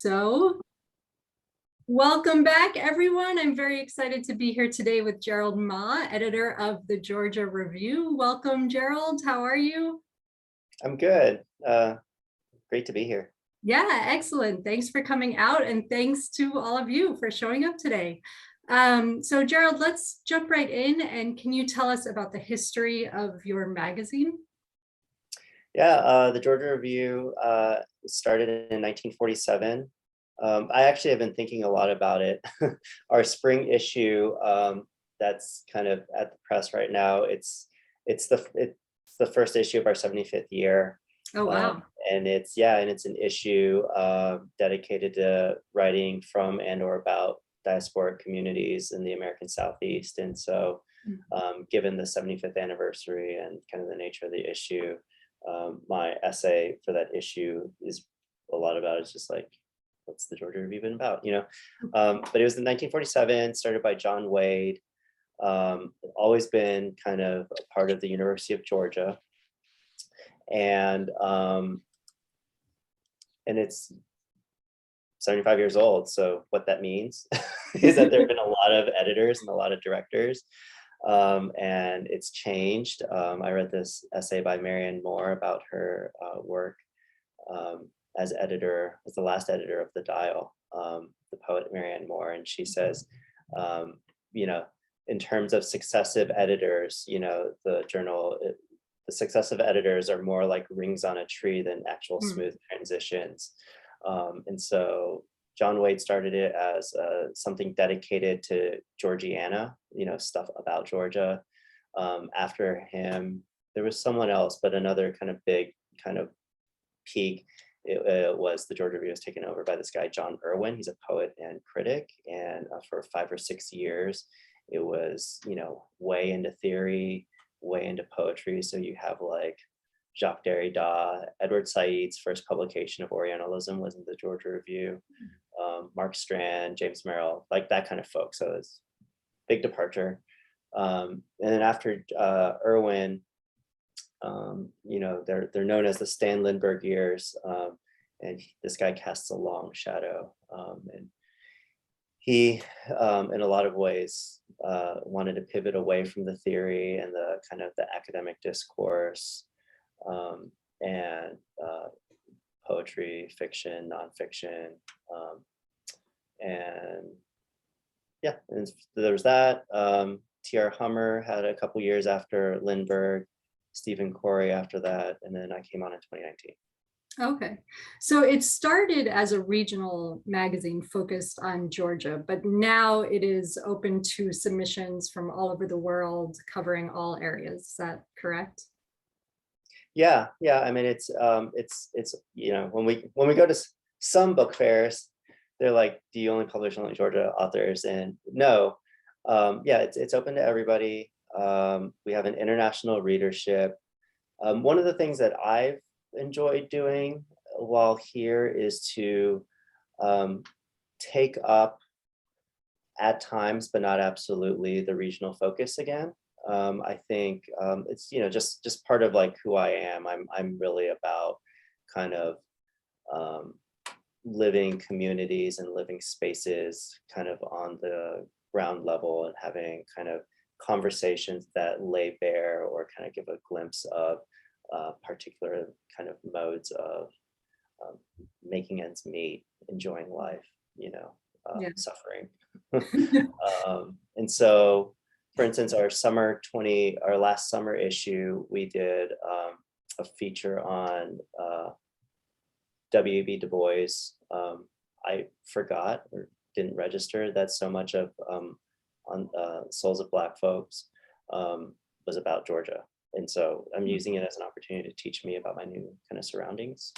So, welcome back, everyone. I'm very excited to be here today with Gerald Maa, editor of the Georgia Review. Welcome, Gerald. How are you? I'm good. Great to be here. Yeah, excellent. Thanks for coming out, and thanks to all of you for showing up today. So, Gerald, let's jump right in. And can you tell us about the history of your magazine? Yeah, the Georgia Review started in 1947. I actually have been thinking a lot about it. Our spring issue, that's kind of at the press right now. It's the first issue of our 75th year. Oh, wow. And it's an issue dedicated to writing from and or about diasporic communities in the American Southeast. And so, given the 75th anniversary and kind of the nature of the issue, my essay for that issue is a lot about it's just like, what's the Georgia Review been about, but it was in 1947, started by John Wade. Always been kind of a part of the University of Georgia, and it's 75 years old. So what that means is that there have been a lot of editors and a lot of directors. And it's changed. I read this essay by Marianne Moore about her work as the last editor of The Dial, the poet Marianne Moore. And she says, in terms of successive editors, the successive editors are more like rings on a tree than actual smooth transitions. And so John Wade started it as something dedicated to Georgiana, stuff about Georgia. After him, there was someone else, but another kind of big kind of peak. It was the Georgia Review was taken over by this guy, John Irwin. He's a poet and critic. And for 5 or 6 years, it was, way into theory, way into poetry. So you have like Jacques Derrida, Edward Said's first publication of Orientalism was in the Georgia Review, Mark Strand, James Merrill, like that kind of folk. So it's big departure. And then after Irwin, they're known as the Stan Lindbergh years, and this guy casts a long shadow. And he, in a lot of ways, wanted to pivot away from the theory and the kind of the academic discourse, and poetry, fiction, nonfiction, and there was that. T.R. Hummer had a couple years after Lindbergh, Stephen Corey after that, and then I came on in 2019. Okay, so it started as a regional magazine focused on Georgia, but now it is open to submissions from all over the world, covering all areas. Is that correct? Yeah. I mean, it's when we go to some book fairs, they're like, "Do you only publish only Georgia authors?" And no, it's open to everybody. We have an international readership. One of the things that I've enjoyed doing while here is to take up at times, but not absolutely, the regional focus again. I think it's just part of like who I am. I'm really about kind of living communities and living spaces kind of on the ground level and having kind of conversations that lay bare or kind of give a glimpse of particular kind of modes of making ends meet, enjoying life, suffering. And so, for instance, our last summer issue, we did a feature on W.E.B. Du Bois. I forgot or didn't register that so much of on Souls of Black Folks was about Georgia. And so I'm using it as an opportunity to teach me about my new kind of surroundings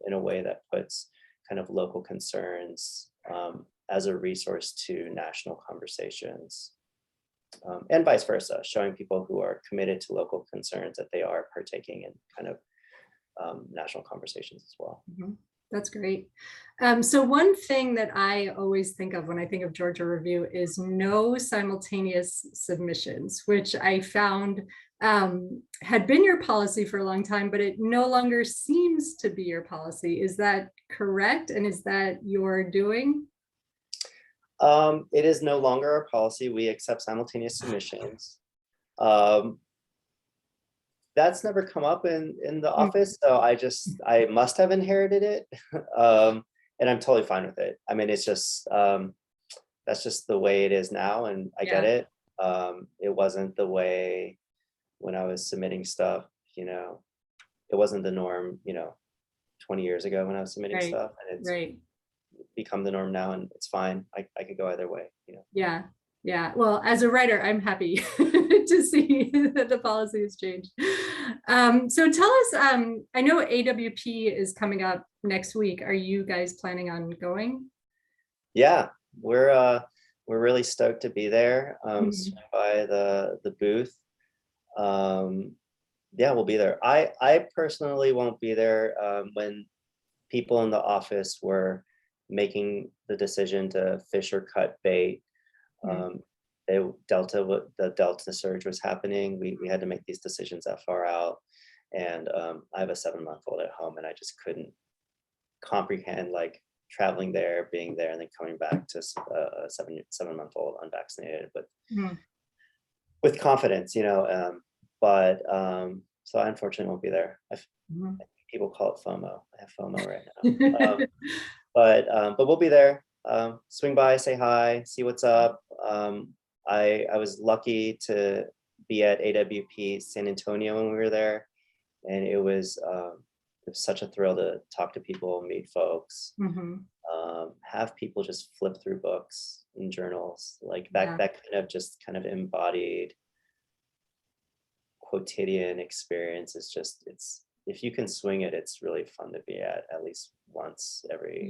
in a way that puts kind of local concerns as a resource to national conversations, and vice versa, showing people who are committed to local concerns that they are partaking in kind of national conversations as well. Mm-hmm. That's great. So one thing that I always think of when I think of Georgia Review is no simultaneous submissions, which I found had been your policy for a long time, but it no longer seems to be your policy. Is that correct? And is that your doing? It is no longer our policy. We accept simultaneous submissions. Um, that's never come up in the office, so I must have inherited it. And I'm totally fine with it. I mean, it's just that's just the way it is now, and I get it. It wasn't the way when I was submitting stuff, you know, it wasn't the norm, you know, 20 years ago when I was submitting stuff, and it's become the norm now, and it's fine. I could go either way, you know. Yeah. Well, as a writer, I'm happy to see that the policy has changed. So tell us, I know AWP is coming up next week. Are you guys planning on going? Yeah, we're really stoked to be there. By the booth. Yeah, we'll be there. I personally won't be there. When people in the office were making the decision to fish or cut bait, the Delta surge was happening. We had to make these decisions that far out, and I have a 7-month-old at home, and I just couldn't comprehend like traveling there, being there, and then coming back to a 7-month-old unvaccinated, but with confidence, you know. So I unfortunately won't be there. I think people call it FOMO. I have FOMO right now. But we'll be there. Swing by, say hi, see what's up. I was lucky to be at AWP San Antonio when we were there, and it was such a thrill to talk to people, meet folks, have people just flip through books and journals like that. That kind of embodied quotidian experience is just, it's, if you can swing it, it's really fun to be at least once every.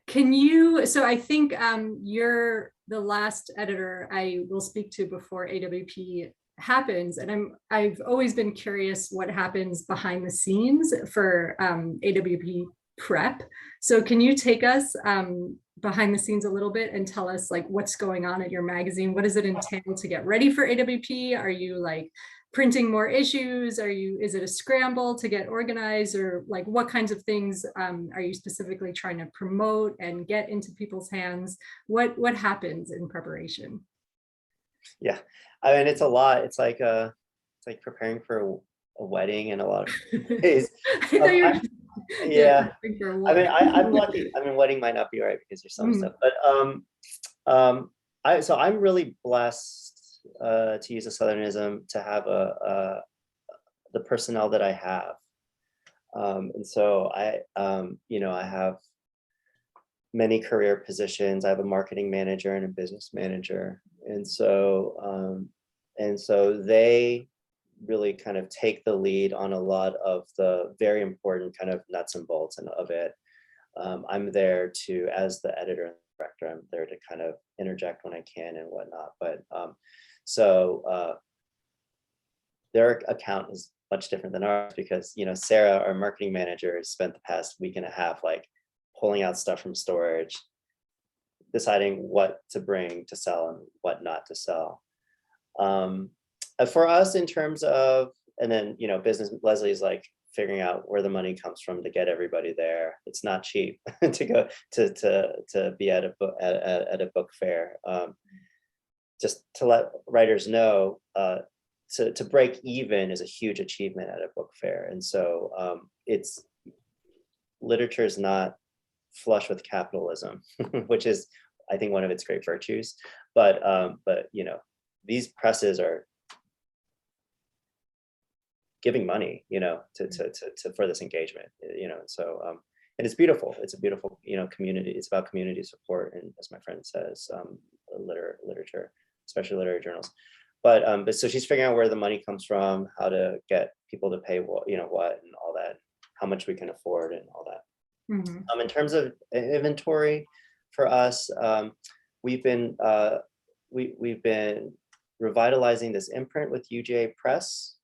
Can you, so I think you're the last editor I will speak to before AWP happens, and I've always been curious what happens behind the scenes for AWP Prep. So can you take us behind the scenes a little bit and tell us like what's going on at your magazine? What does it entail to get ready for AWP? Are you like printing more issues? Is it a scramble to get organized, or like what kinds of things are you specifically trying to promote and get into people's hands? What happens in preparation? Yeah, I mean, it's a lot. It's like preparing for a wedding in a lot of ways. Yeah, I mean, I'm lucky. I mean, wedding might not be right because there's some stuff, but so I'm really blessed, to use a Southernism, to have the personnel that I have, and so you know, I have many career positions. I have a marketing manager and a business manager, and so they really kind of take the lead on a lot of the very important kind of nuts and bolts of it. I'm there to, as the editor and director, I'm there to kind of interject when I can and whatnot. But their account is much different than ours because, you know, Sarah, our marketing manager, has spent the past week and a half like pulling out stuff from storage, deciding what to bring to sell and what not to sell. For us, in terms of, and then, you know, business, Leslie's like figuring out where the money comes from to get everybody there. It's not cheap to go to be at a book fair. Just to let writers know, to break even is a huge achievement at a book fair, and so literature is not flush with capitalism, which is, I think, one of its great virtues. But you know, these presses are giving money, you know, to for this engagement, you know, and so and it's beautiful. It's a beautiful, you know, community. It's about community support, and as my friend says, literature, especially literary journals. But so she's figuring out where the money comes from, how to get people to pay what, you know, what, and all that, how much we can afford, and all that. In terms of inventory, for us, we've been revitalizing this imprint with UGA Press,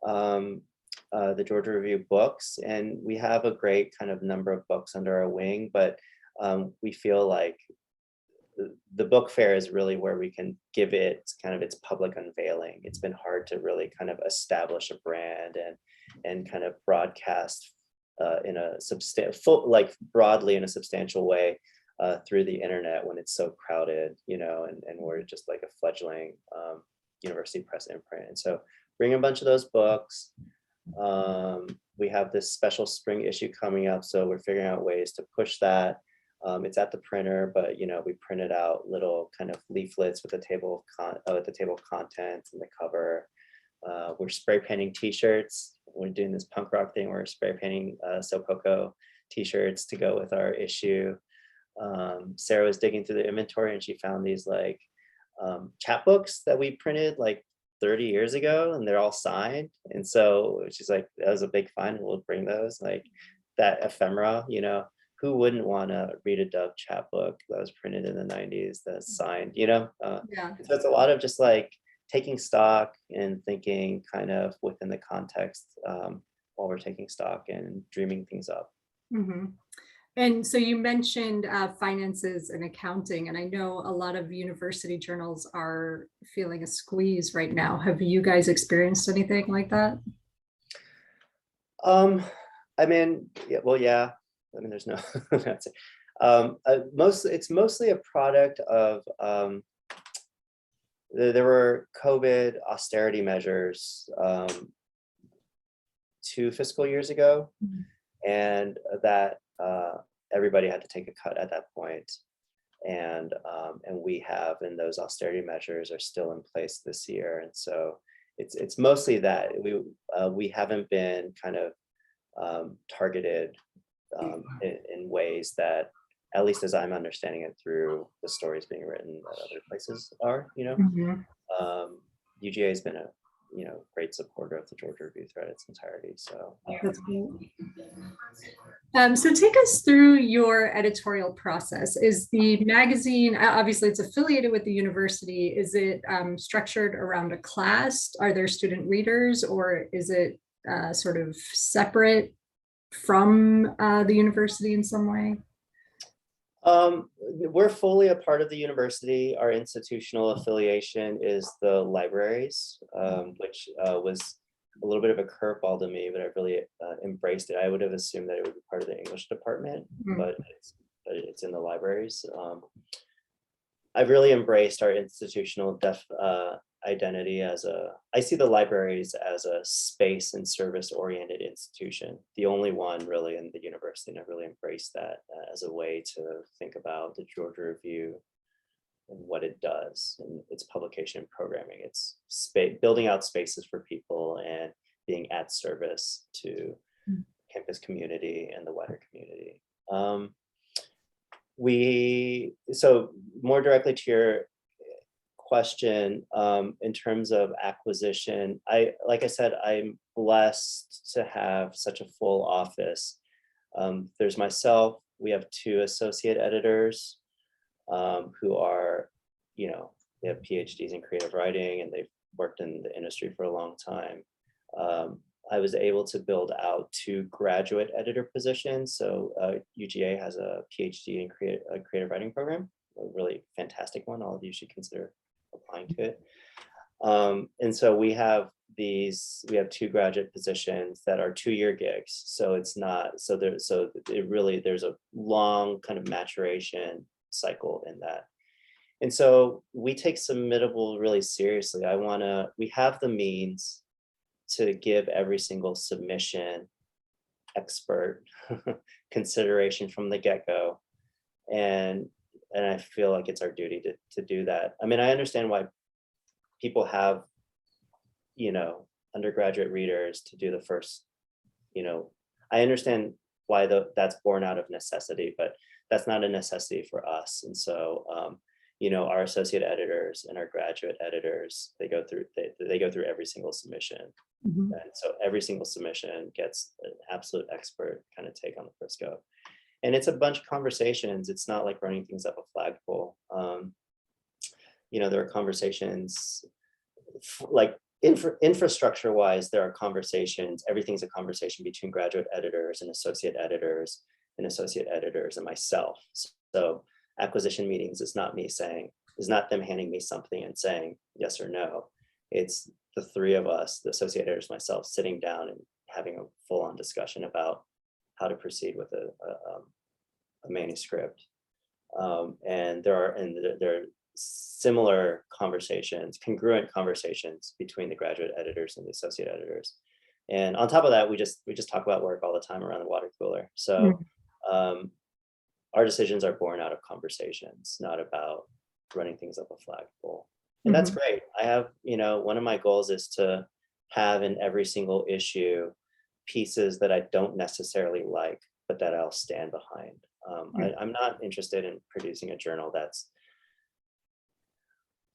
the Georgia Review books, and we have a great kind of number of books under our wing, but we feel like the book fair is really where we can give it kind of its public unveiling. It's been hard to really kind of establish a brand and kind of broadcast in a broadly in a substantial way through the internet when it's so crowded, you know, and we're just like a fledgling university press imprint. And so bring a bunch of those books. We have this special spring issue coming up, so we're figuring out ways to push that. It's at the printer, but you know, we printed out little kind of leaflets with a table of contents and the cover. We're spray painting T-shirts. We're doing this punk rock thing. We're spray painting Sopoko T-shirts to go with our issue. Sarah was digging through the inventory and she found these like chapbooks that we printed like 30 years ago, and they're all signed. And so she's like, that was a big find, we'll bring those, like that ephemera, you know. Who wouldn't want to read a Dove chapbook that was printed in the 90s that's signed, you know? Yeah. So it's a lot of just like taking stock and thinking kind of within the context while we're taking stock and dreaming things up. Mm-hmm. And so you mentioned finances and accounting, and I know a lot of university journals are feeling a squeeze right now. Have you guys experienced anything like that? I mean, yeah, well, yeah. I mean, there's no, that's it. It's mostly a product of, there were COVID austerity measures 2 fiscal years ago, and that everybody had to take a cut at that point. And we have, and those austerity measures are still in place this year. And so it's mostly that we haven't been kind of targeted in ways that, at least as I'm understanding it through the stories being written, that other places are, you know. Mm-hmm. UGA has been a great supporter of the Georgia Review throughout its entirety. So That's great. So take us through your editorial process. Is the magazine, obviously it's affiliated with the university, is it structured around a class? Are there student readers, or is it sort of separate from the university in some way? We're fully a part of the university. Our institutional affiliation is the libraries, which was a little bit of a curveball to me, but I really embraced it. I would have assumed that it would be part of the English department, but it's in the libraries. I've really embraced our institutional identity I see the libraries as a space and service oriented institution, the only one really in the university, and I really embraced that as a way to think about the Georgia Review and what it does and its publication and programming. It's building out spaces for people and being at service to campus community and the wider community. So more directly to your question, in terms of acquisition, like I said, I'm blessed to have such a full office. There's myself, we have 2 associate editors who are, they have PhDs in creative writing and they've worked in the industry for a long time. I was able to build out 2 graduate editor positions. So UGA has a PhD in creative writing program, a really fantastic one. All of you should consider applying to it. And so we have 2 graduate positions that are 2-year gigs. So it's not, there's a long kind of maturation cycle in that. And so we take submittable really seriously. We have the means to give every single submission expert consideration from the get-go. And I feel like it's our duty to do that. I mean, I understand why people have, undergraduate readers to do the first, I understand why that's born out of necessity, but that's not a necessity for us. And so, our associate editors and our graduate editors, they go through every single submission. Mm-hmm. And so every single submission gets an absolute expert kind of take on the first go. And it's a bunch of conversations. It's not like running things up a flagpole. There are conversations like infrastructure wise, there are conversations. Everything's a conversation between graduate editors and associate editors and myself. So acquisition meetings is not me saying, is not them handing me something and saying yes or no. It's the three of us, the associate editors, myself, sitting down and having a full-on discussion about how to proceed with a manuscript. And there are similar conversations, congruent conversations between the graduate editors and the associate editors. And on top of that, we just talk about work all the time around the water cooler. So our decisions are born out of conversations, not about running things up a flagpole. And that's great. I have, one of my goals is to have in every single issue pieces that I don't necessarily like, but that I'll stand behind. I'm not interested in producing a journal that's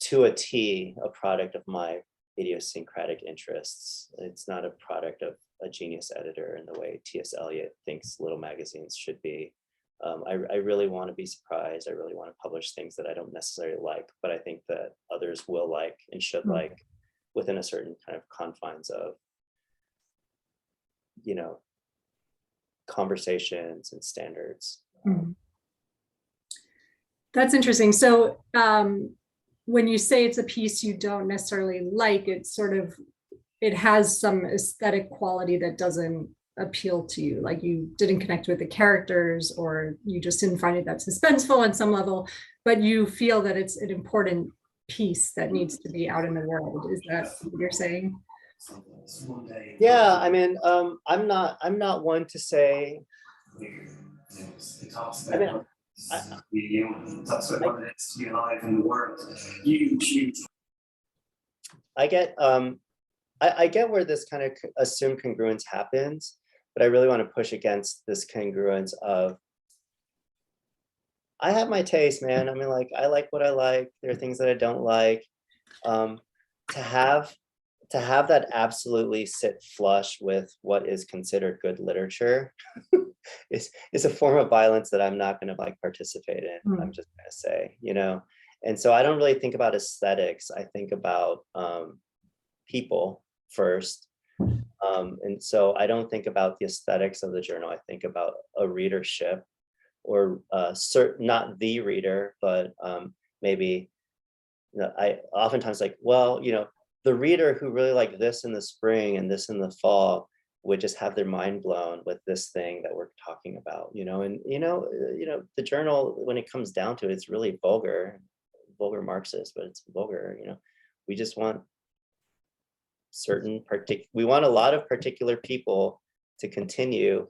to a T a product of my idiosyncratic interests. It's not a product of a genius editor in the way T.S. Eliot thinks little magazines should be. I really want to be surprised. I really want to publish things that I don't necessarily like, but I think that others will like and should like within a certain kind of confines of, conversations and standards. That's interesting. So when you say it's a piece you don't necessarily like, it has some aesthetic quality that doesn't appeal to you, like you didn't connect with the characters, or you just didn't find it that suspenseful on some level, but you feel that it's an important piece that needs to be out in the world. Is that what you're saying? Yeah, I mean, I'm not one to say. I mean, I get I get where this kind of assumed congruence happens, but I really want to push against this congruence of, I have my taste, man. I mean, like, I like what I like. There are things that I don't like. To have that absolutely sit flush with what is considered good literature is a form of violence that I'm not going to participate in. I'm just going to say, and so I don't really think about aesthetics. I think about people first. And so I don't think about the aesthetics of the journal. I think about a readership, or not the reader, but maybe I oftentimes the reader who really liked this in the spring and this in the fall would just have their mind blown with this thing that we're talking about, and the journal, when it comes down to it, it's really vulgar Marxist, but it's vulgar. We just want we want a lot of particular people to continue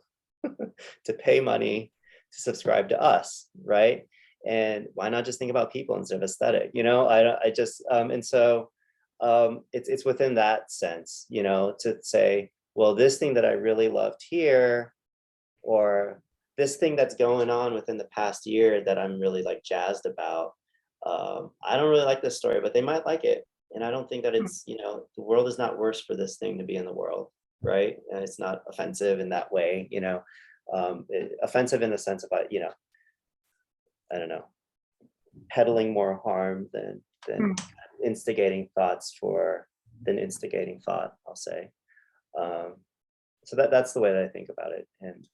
to pay money to subscribe to us, right? And why not just think about people instead of aesthetic? And so it's within that sense, to say, well, this thing that I really loved here, or this thing that's going on within the past year that I'm really jazzed about. I don't really like this story, but they might like it. And I don't think that it's, the world is not worse for this thing to be in the world, right? And it's not offensive in that way, offensive in the sense of, I don't know, peddling more harm than instigating instigating thought, I'll say. So that's the way that I think about it. And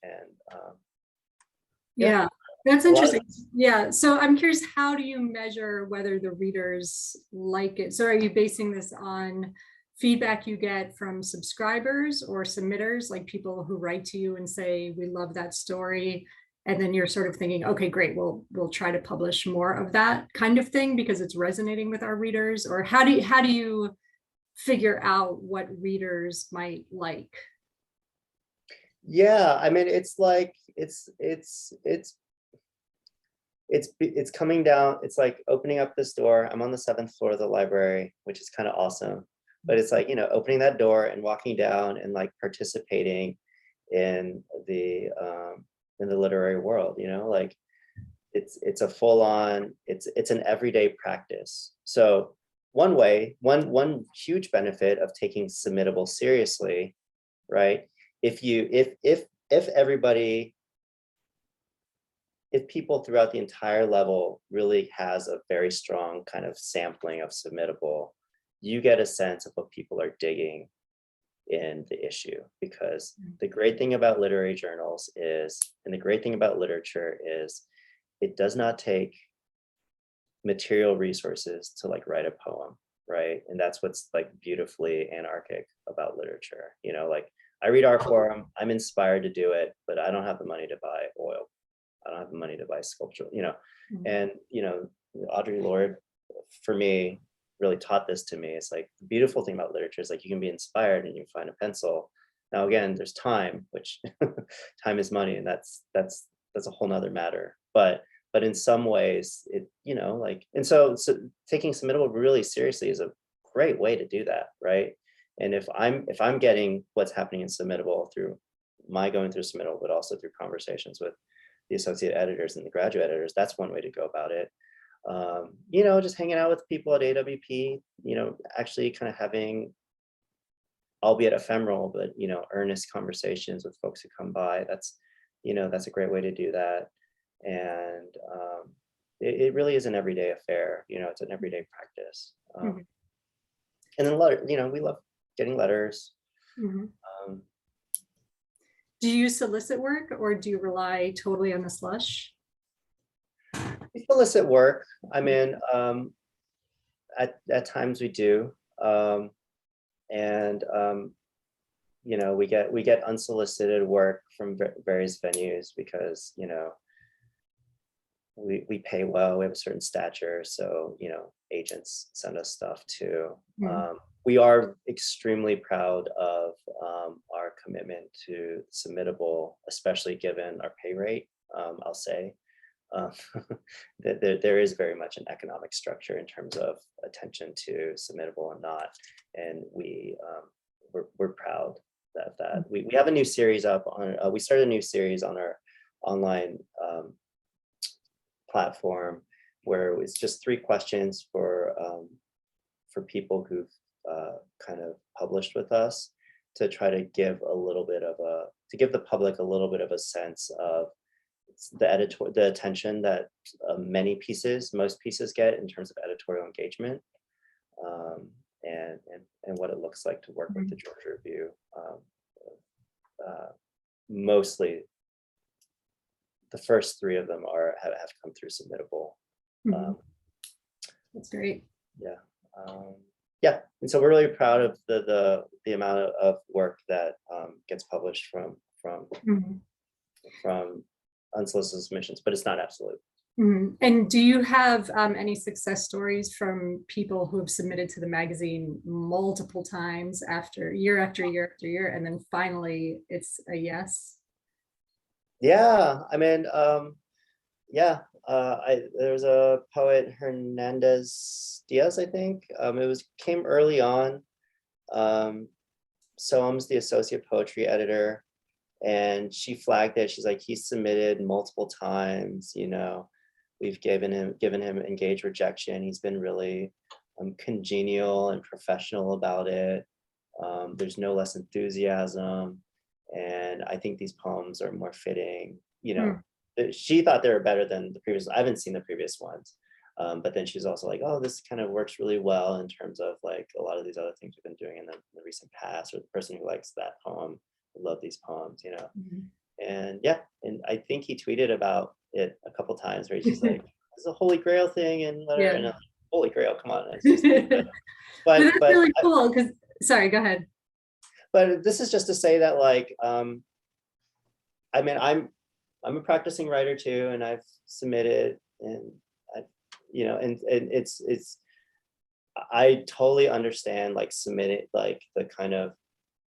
yeah, that's interesting. Yeah, so I'm curious, how do you measure whether the readers like it? So are you basing this on feedback you get from subscribers or submitters, like people who write to you and say, we love that story, and then you're sort of thinking, okay, great, we'll try to publish more of that kind of thing because it's resonating with our readers? Or how do you figure out what readers might like? Yeah, I mean, it's coming down. It's like opening up this door. I'm on the 7th floor of the library, which is kind of awesome. But it's opening that door and walking down and participating in the literary world. It's a full on. It's an everyday practice. So one huge benefit of taking submittable seriously, right? If people throughout the entire level really has a very strong kind of sampling of submittable, you get a sense of what people are digging in the issue. Because the great thing about literary journals is, and the great thing about literature is, it does not take material resources to like write a poem, right? And that's what's like beautifully anarchic about literature. You know, like I read art form, I'm inspired to do it, but I don't have the money to buy oil. I don't have the money to buy sculpture, you know. And, you know, Audre Lorde, for me, really taught this to me. It's like the beautiful thing about literature is like you can be inspired and you find a pencil. Now, again, there's time, which time is money, and that's a whole nother matter. But in some ways, it, you know, like, and so taking submittable really seriously is a great way to do that, right? And if I'm getting what's happening in submittable through my going through submittable, but also through conversations with the associate editors and the graduate editors, that's one way to go about it. You know, just hanging out with people at AWP, you know, actually kind of having, albeit ephemeral, but, you know, earnest conversations with folks who come by. That's, you know, that's a great way to do that. And it really is an everyday affair. You know, it's an everyday practice. And then letter, you know, we love getting letters. Do you solicit work, or do you rely totally on the slush? We solicit work. I mean, at times we do. And you know, we get unsolicited work from various venues because, you know, we pay well, we have a certain stature, so, you know, agents send us stuff too. We are extremely proud of our commitment to submittable, especially given our pay rate. I'll say that there is very much an economic structure in terms of attention to submittable and not, and we're proud of that. We have a new series up on. We started a new series on our online platform where it's just 3 questions for people who've kind of published with us, to try to give the public a little bit of a sense of the attention that most pieces get in terms of editorial engagement, and what it looks like to work with the Georgia Review. Mostly the first 3 of them have come through submittable. That's great. Yeah, and so we're really proud of the amount of work that gets published from unsolicited submissions, but it's not absolute. And do you have any success stories from people who have submitted to the magazine multiple times after year after year after year, and then finally it's a yes? Yeah, I mean, there's a poet, Hernandez Diaz, I think. It came early on. Soam's the associate poetry editor, and she flagged it. She's like, he submitted multiple times, you know, we've given him engaged rejection. He's been really congenial and professional about it. There's no less enthusiasm, and I think these poems are more fitting. You know, she thought they were better than the previous. I haven't seen the previous ones, but then she's also like, oh, this kind of works really well in terms of like a lot of these other things we've been doing in the recent past, or the person who likes that poem will love these poems, you know. And yeah, and I think he tweeted about it a couple times where he's just like, it's a holy grail thing, and whatever. And I'm like, holy grail, come on. It's just, but that's really cool, because sorry, go ahead. But this is just to say that, like, I mean, I'm a practicing writer too, and I've submitted, and you know, and it's I totally understand, like, submitting, like the kind of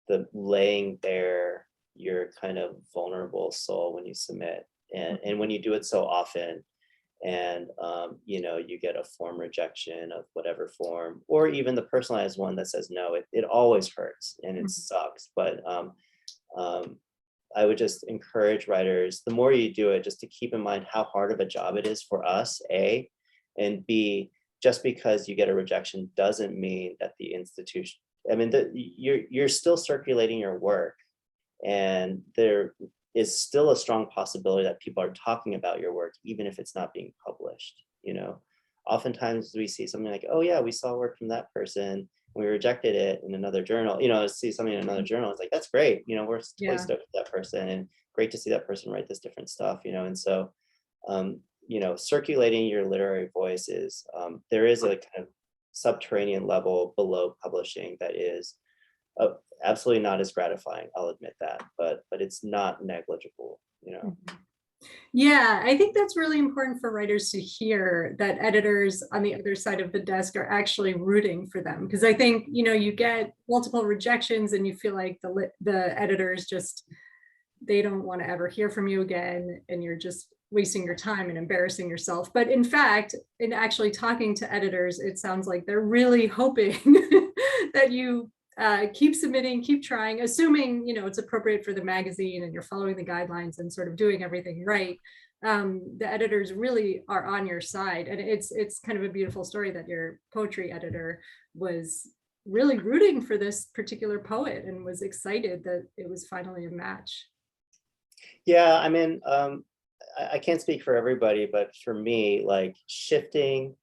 the laying bare your kind of vulnerable soul when you submit, and when you do it so often, and you know, you get a form rejection of whatever form, or even the personalized one that says no, it always hurts and it sucks. But I would just encourage writers, the more you do it, just to keep in mind how hard of a job it is for us, A, and B, just because you get a rejection doesn't mean that the institution, I mean, you're still circulating your work, and there is still a strong possibility that people are talking about your work, even if it's not being published. You know, oftentimes we see something like, oh yeah, we saw work from that person, we rejected it in another journal. You know, see something in another journal, it's like, that's great. You know, we're totally stoked with that person, and great to see that person write this different stuff. You know, and so circulating your literary voice is, there is a kind of subterranean level below publishing that is absolutely not as gratifying. I'll admit that, but it's not negligible, Yeah, I think that's really important for writers to hear, that editors on the other side of the desk are actually rooting for them. Because I think, you get multiple rejections and you feel like the editors just, they don't want to ever hear from you again, and you're just wasting your time and embarrassing yourself. But in fact, in actually talking to editors, it sounds like they're really hoping that you keep submitting, keep trying, assuming it's appropriate for the magazine and you're following the guidelines and sort of doing everything right. The editors really are on your side, and it's kind of a beautiful story that your poetry editor was really rooting for this particular poet and was excited that it was finally a match. Yeah, I mean, I can't speak for everybody, but for me, like shifting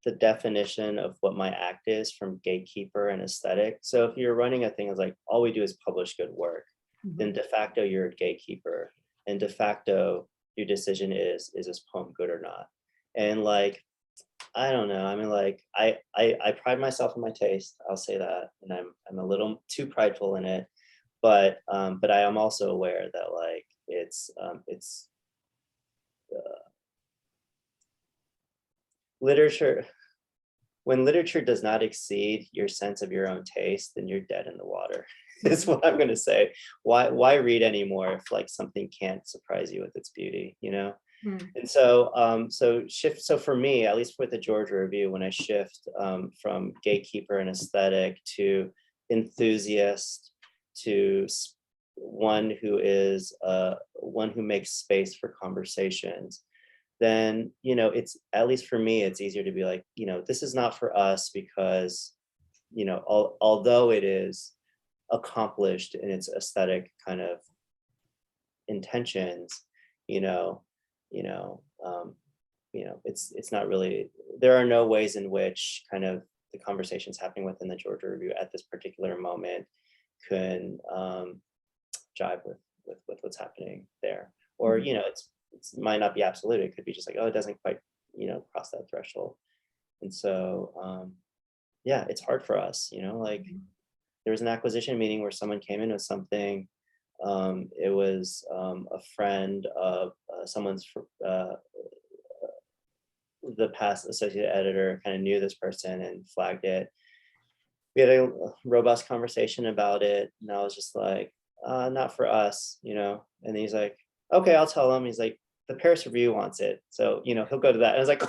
the definition of what my act is from gatekeeper and aesthetic. So if you're running a thing that's like, all we do is publish good work, then de facto you're a gatekeeper. And de facto, your decision is this poem good or not? And like, I don't know. I mean, like, I pride myself in my taste. I'll say that, and I'm a little too prideful in it. But I am also aware that like it's literature. When literature does not exceed your sense of your own taste, then you're dead in the water. Is what I'm going to say. Why read anymore if like something can't surprise you with its beauty, And so so for me, at least with the Georgia Review, when I shift from gatekeeper and aesthetic to enthusiast to one who makes space for conversations, then it's, at least for me, it's easier to be like, this is not for us, because although it is accomplished in its aesthetic kind of intentions, it's not really, there are no ways in which kind of the conversations happening within the Georgia Review at this particular moment can jive with what's happening there. Or, it might not be absolute. It could be just like, oh, it doesn't quite, cross that threshold. And so, yeah, it's hard for us, like there was an acquisition meeting where someone came in with something. It was a friend of someone's, the past associate editor kind of knew this person and flagged it. We had a robust conversation about it, and I was just like, not for us, And he's like, okay, I'll tell him. He's like, the Paris Review wants it, so he'll go to that. And I was like,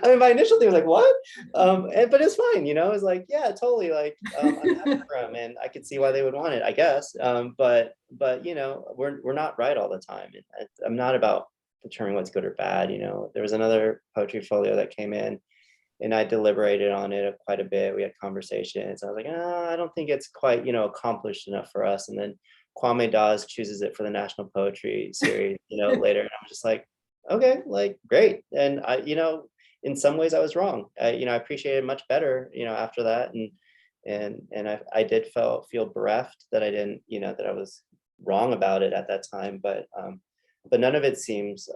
I mean, my initial thing was like, what? But it's fine, It was like, yeah, totally. Like, I'm happy for him, and I could see why they would want it, I guess. But we're not right all the time. And I'm not about determining what's good or bad. There was another poetry folio that came in, and I deliberated on it quite a bit. We had conversations. I was like, I don't think it's quite, accomplished enough for us. And then Kwame Dawes chooses it for the National Poetry Series, later. And I'm just like, okay, like, great. And I, in some ways I was wrong. I appreciated it much better, after that. And I did feel bereft that I didn't, that I was wrong about it at that time. But none of it seems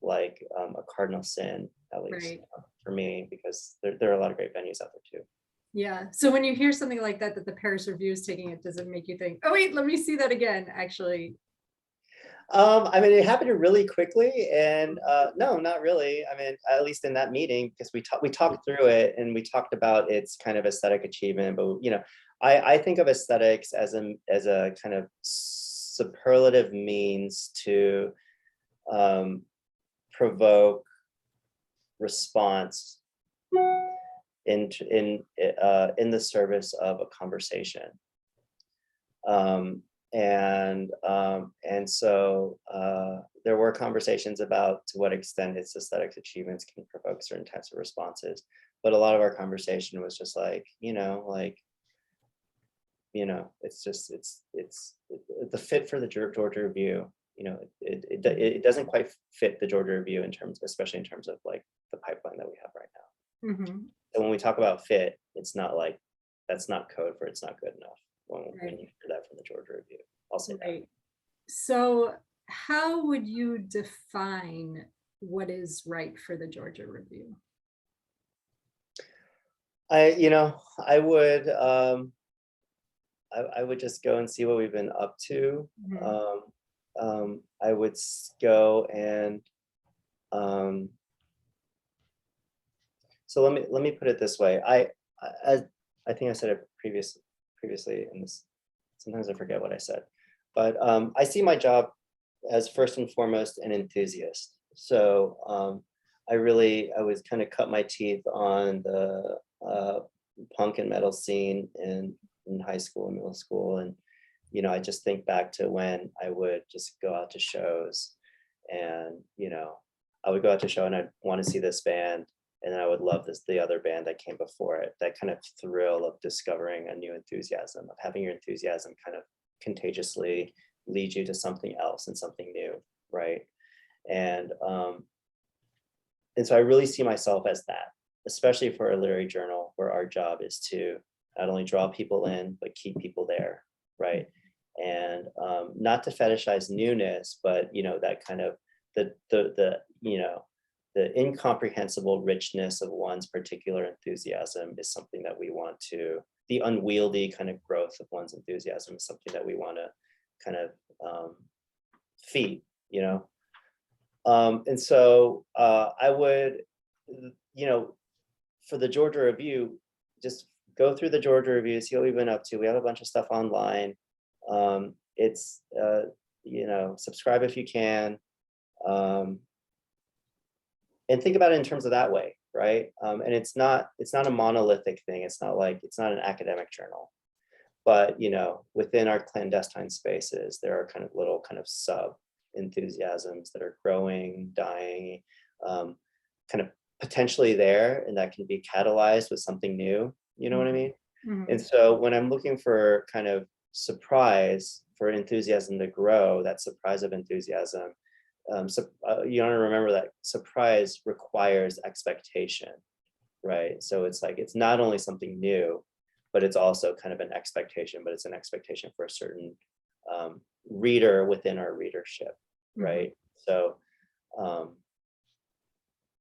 like a cardinal sin, at least Right. For me, because there are a lot of great venues out there too. Yeah. So when you hear something like that the Paris Review is taking it, does it make you think, oh wait, let me see that again, actually? I mean, it happened really quickly, and no, not really. I mean, at least in that meeting, because we talked through it, and we talked about its kind of aesthetic achievement. But I think of aesthetics as a kind of superlative means to provoke response in the service of a conversation. And so there were conversations about to what extent its aesthetics achievements can provoke certain types of responses. But a lot of our conversation was just like, it's the fit for the Georgia Review. It doesn't quite fit the Georgia Review especially in terms of like the pipeline that we have right now. Mm-hmm. So when we talk about fit, it's not like, that's not code for it's not good enough when you hear that from the Georgia Review. I'll say Right. So how would you define what is right for the Georgia Review? I would I would just go and see what we've been up to. Mhm. I would go and so let me put it this way. I I think I said it previously in this. Sometimes I forget what I said, but I see my job as first and foremost an enthusiast. So I was kind of cut my teeth on the punk and metal scene in high school and middle school, and I just think back to when I would just go out to shows, and I would go out to show and I'd want to see this band, and then I would love the other band that came before it. That kind of thrill of discovering a new enthusiasm, of having your enthusiasm kind of contagiously lead you to something else and something new, right? And and so I really see myself as that, especially for a literary journal where our job is to not only draw people in but keep people there, right? And not to fetishize newness, but that kind of the incomprehensible richness of one's particular enthusiasm is something that we want to. The unwieldy kind of growth of one's enthusiasm is something that we want to kind of feed, and so I would, for the Georgia Review, just go through the Georgia Review, see what we've been up to. We have a bunch of stuff online. It's subscribe if you can, and think about it in terms of that way, right? And it's not a monolithic thing. It's not an academic journal, but within our clandestine spaces, there are kind of little kind of sub enthusiasms that are growing, dying, kind of potentially there, and that can be catalyzed with something new. You know what I mean? And Mhm. so when I'm looking for kind of surprise, for enthusiasm to grow, that surprise of enthusiasm, so you want to remember that surprise requires expectation, right? So it's like it's not only something new, but it's also kind of an expectation, but it's an expectation for a certain reader within our readership, Mhm. right? So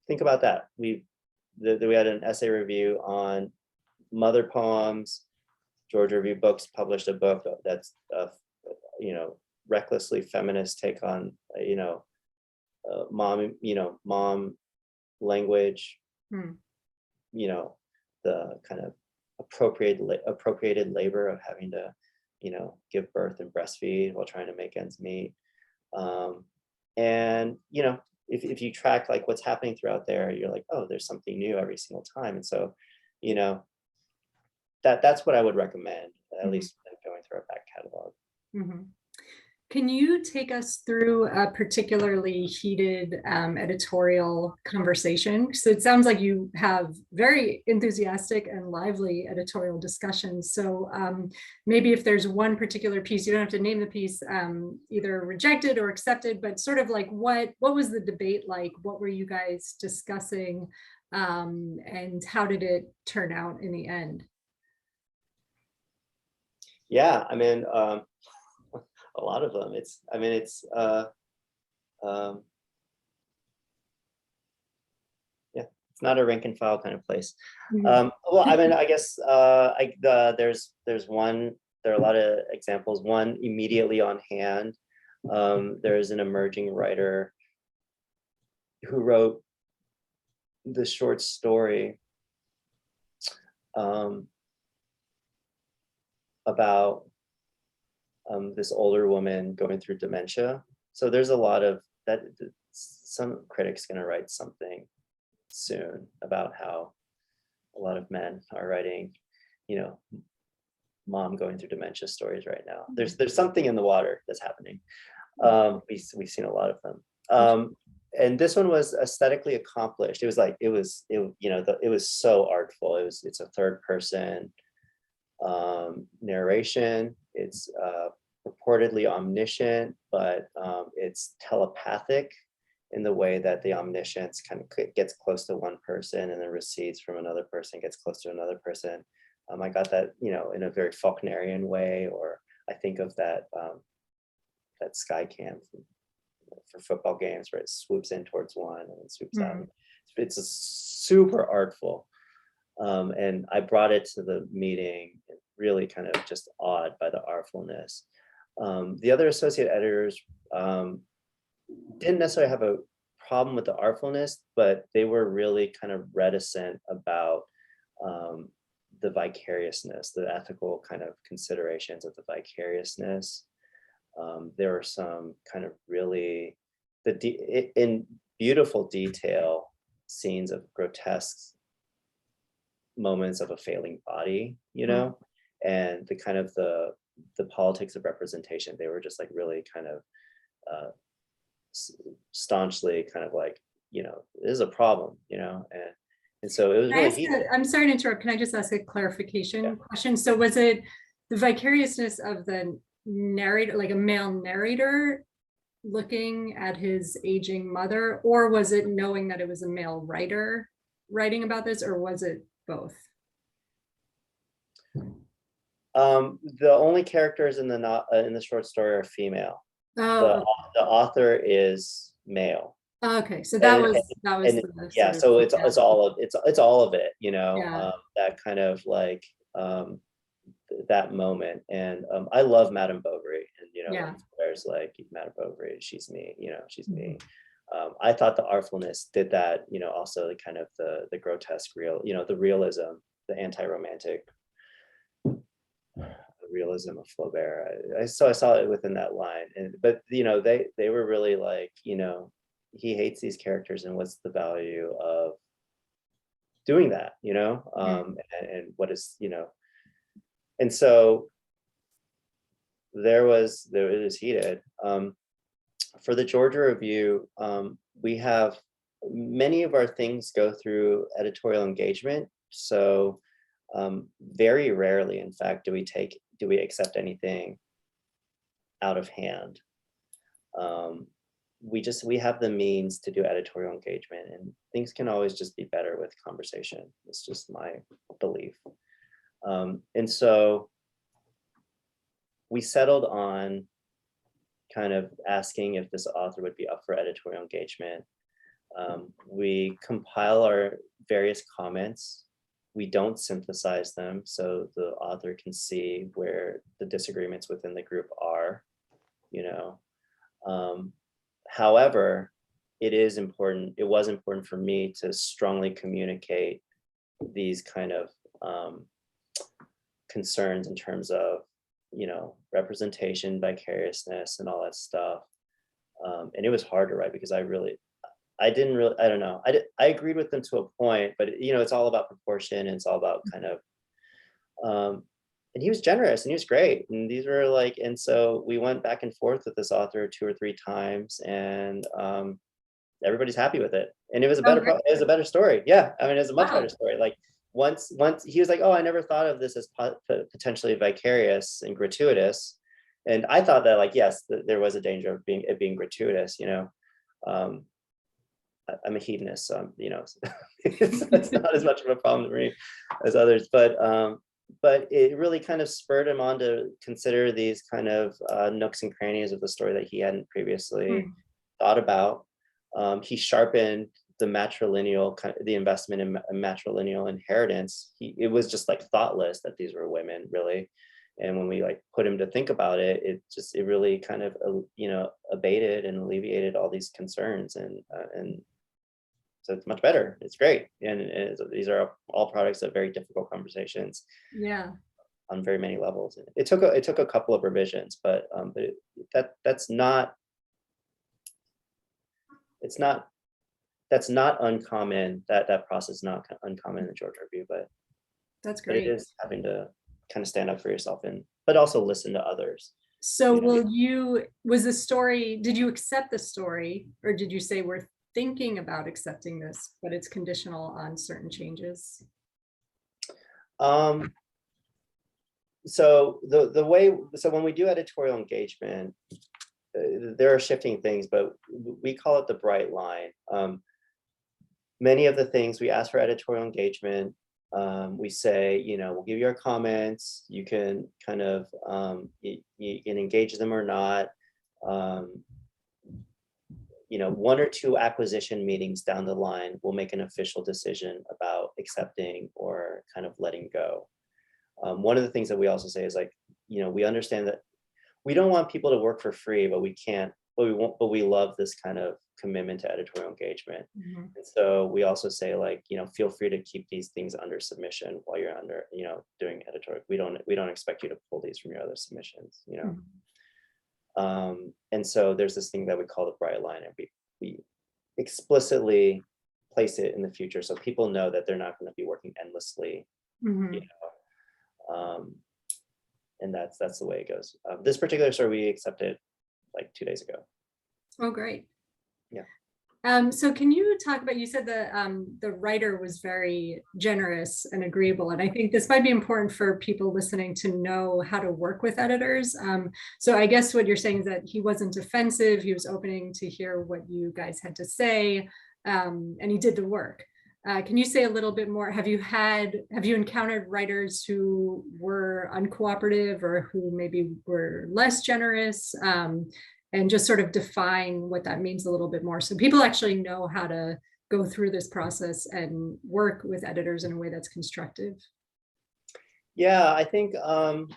think about that. We had an essay review on mother poems. Georgia Review Books published a book that's recklessly feminist take on mom language, Hmm. the kind of appropriated labor of having to give birth and breastfeed while trying to make ends meet. And if you track like what's happening throughout there, you're like, oh, there's something new every single time. And so you know that's what I would recommend, at Mhm. least going through our back catalog. Mhm. Can you take us through a particularly heated editorial conversation? So it sounds like you have very enthusiastic and lively editorial discussions. So maybe if there's one particular piece, you don't have to name the piece, either rejected or accepted, but sort of like what was the debate like? What were you guys discussing? And how did it turn out in the end? Yeah, I mean, a lot of them. It's um, yeah, it's not a rank and file kind of place. Mhm. Well, I mean, I guess there's one. There are a lot of examples. One immediately on hand. There's an emerging writer who wrote the short story um, about this older woman going through dementia. So there's a lot of that. Some critics going to write something soon about how a lot of men are writing, you know, mom going through dementia stories right now. There's something in the water that's happening. We've seen a lot of them. And this one was aesthetically accomplished. It was like it was so artful. It's a third person narration. It's purportedly omniscient, but it's telepathic in the way that the omniscience kind of gets close to one person and then recedes from another person, gets close to another person. I got that, in a very Faulknerian way, or I think of that that sky cam for football games where it swoops in towards one and then swoops out. Mm. It's a super artful. And I brought it to the meeting, really kind of just awed by the artfulness. The other associate editors didn't necessarily have a problem with the artfulness, but they were really kind of reticent about the vicariousness, the ethical kind of considerations of the vicariousness. There were some kind of really, in beautiful detail, scenes of grotesque moments of a failing body, you know, and the kind of the politics of representation. They were just like really kind of staunchly kind of like, you know, this is a problem, you know, and so it was really heated. I'm sorry to interrupt. Can I just ask a clarification question? So was it the vicariousness of the narrator, like a male narrator looking at his aging mother, or was it knowing that it was a male writer writing about this, or was it both? The only characters in the short story are female. Oh, The author is male. okay. So that was yeah. So it's all of it, you know. Yeah. That kind of like that moment, and I love Madame Bovary, and you know, Yeah. there's like Madame Bovary, she's me, you know, she's me. I thought the artfulness did that, you know, also the kind of the grotesque real, you know, the realism, the anti-romantic realism of Flaubert. So I saw it within that line, but you know, they were really like, you know, he hates these characters, and what's the value of doing that, you know, and what is, you know, and so it was heated. For the Georgia Review, we have many of our things go through editorial engagement. So very rarely, in fact, do we accept anything out of hand. We have the means to do editorial engagement, and things can always just be better with conversation. It's just my belief. And so we settled on kind of asking if this author would be up for editorial engagement. We compile our various comments. We don't synthesize them, so the author can see where the disagreements within the group are, you know. However, it was important for me to strongly communicate these kind of concerns in terms of, you know, representation, vicariousness, and all that stuff. And it was hard to write because I don't know. I agreed with them to a point, but you know, it's all about proportion, and it's all about kind of, and he was generous and he was great. And these were like, and so we went back and forth with this author 2 or 3 times, and everybody's happy with it. And it was it was a better story. Yeah. I mean, it was a much better story. Like once he was like, oh, I never thought of this as potentially vicarious and gratuitous. And I thought that like, yes, there was a danger of it being gratuitous, you know. I'm a hedonist, so you know, it's not as much of a problem for me as others, but it really kind of spurred him on to consider these kind of nooks and crannies of the story that he hadn't previously thought about. He sharpened the the investment in matrilineal inheritance. It was just like thoughtless that these were women, really. And when we like put him to think about it, it really kind of you know, abated and alleviated all these concerns, and so it's much better. It's great, and these are all products of very difficult conversations. Yeah. On very many levels. It took a couple of revisions, but that's not uncommon. That process is not uncommon in the Georgia Review, but That's but it great. is having to kind of stand up for yourself, but also listen to others. So did you accept the story, or did you say we're thinking about accepting this, but it's conditional on certain changes? So when we do editorial engagement, there are shifting things, but we call it the bright line. Many of the things we ask for editorial engagement, we say, you know, we'll give you our comments. You can kind of you can engage them or not. one or two acquisition meetings down the line, we'll make an official decision about accepting or kind of letting go. One of the things that we also say is like, we understand that we don't want people to work for free, but we can't, but we love this kind of commitment to editorial engagement. Mm-hmm. And so we also say like, feel free to keep these things under submission while you're under, doing editorial. We don't expect you to pull these from your other submissions, Mm-hmm. And so there's this thing that we call the bright line, and we explicitly place it in the future so people know that they're not going to be working endlessly, Mm-hmm. And that's the way it goes. This particular story we accepted like 2 days ago. Oh, great. Yeah. So can you talk about, you said the writer was very generous and agreeable, and I think this might be important for people listening to know how to work with editors. So I guess what you're saying is that he wasn't offensive, he was opening to hear what you guys had to say, and he did the work. Can you say a little bit more? Have you encountered writers who were uncooperative or who maybe were less generous? And just sort of define what that means a little bit more, so people actually know how to go through this process and work with editors in a way that's constructive. Yeah, I think, so,